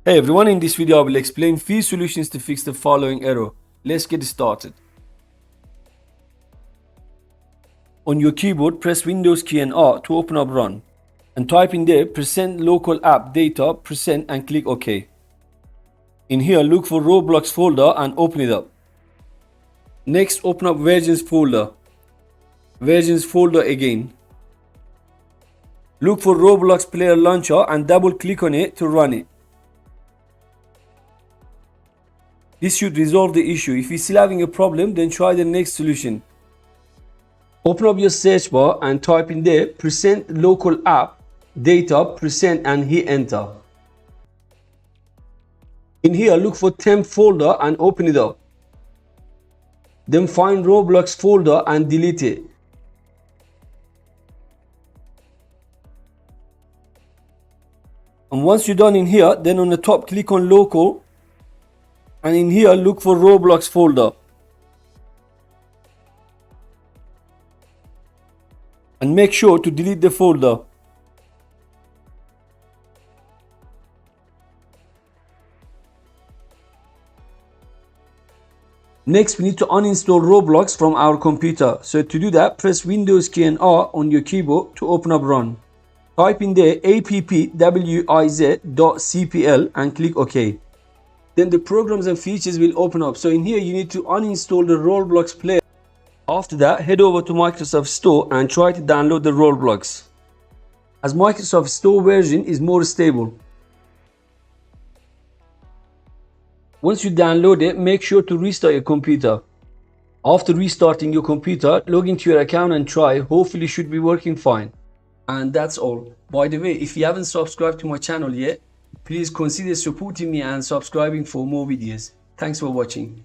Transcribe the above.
Hey everyone, in this video I will explain few solutions to fix the following error. Let's get started. On your keyboard, press Windows key and R to open up Run. And type in there %local app data % and click OK. In here, look for Roblox folder and open it up. Next, open up Versions folder. Versions folder again. Look for Roblox Player Launcher and double click on it to run it. This should resolve the issue. If you're still having a problem, then try the next solution. Open up your search bar and type in there %local app data % and hit enter. In here, look for temp folder and open it up. Then find Roblox folder and delete it. And once you're done in here, then on the top click on local. And in here, look for Roblox folder. And make sure to delete the folder. Next, we need to uninstall Roblox from our computer. So to do that, press Windows key and R on your keyboard to open up Run. Type in there appwiz.cpl and click OK. Then the programs and features will open up. So in here, you need to uninstall the Roblox player. After that, head over to Microsoft Store and try to download the Roblox, as Microsoft Store version is more stable. Once you download it, make sure to restart your computer. After restarting your computer, log into your account and try. Hopefully it should be working fine. And that's all. By the way, if you haven't subscribed to my channel yet, please consider supporting me and subscribing for more videos. Thanks for watching.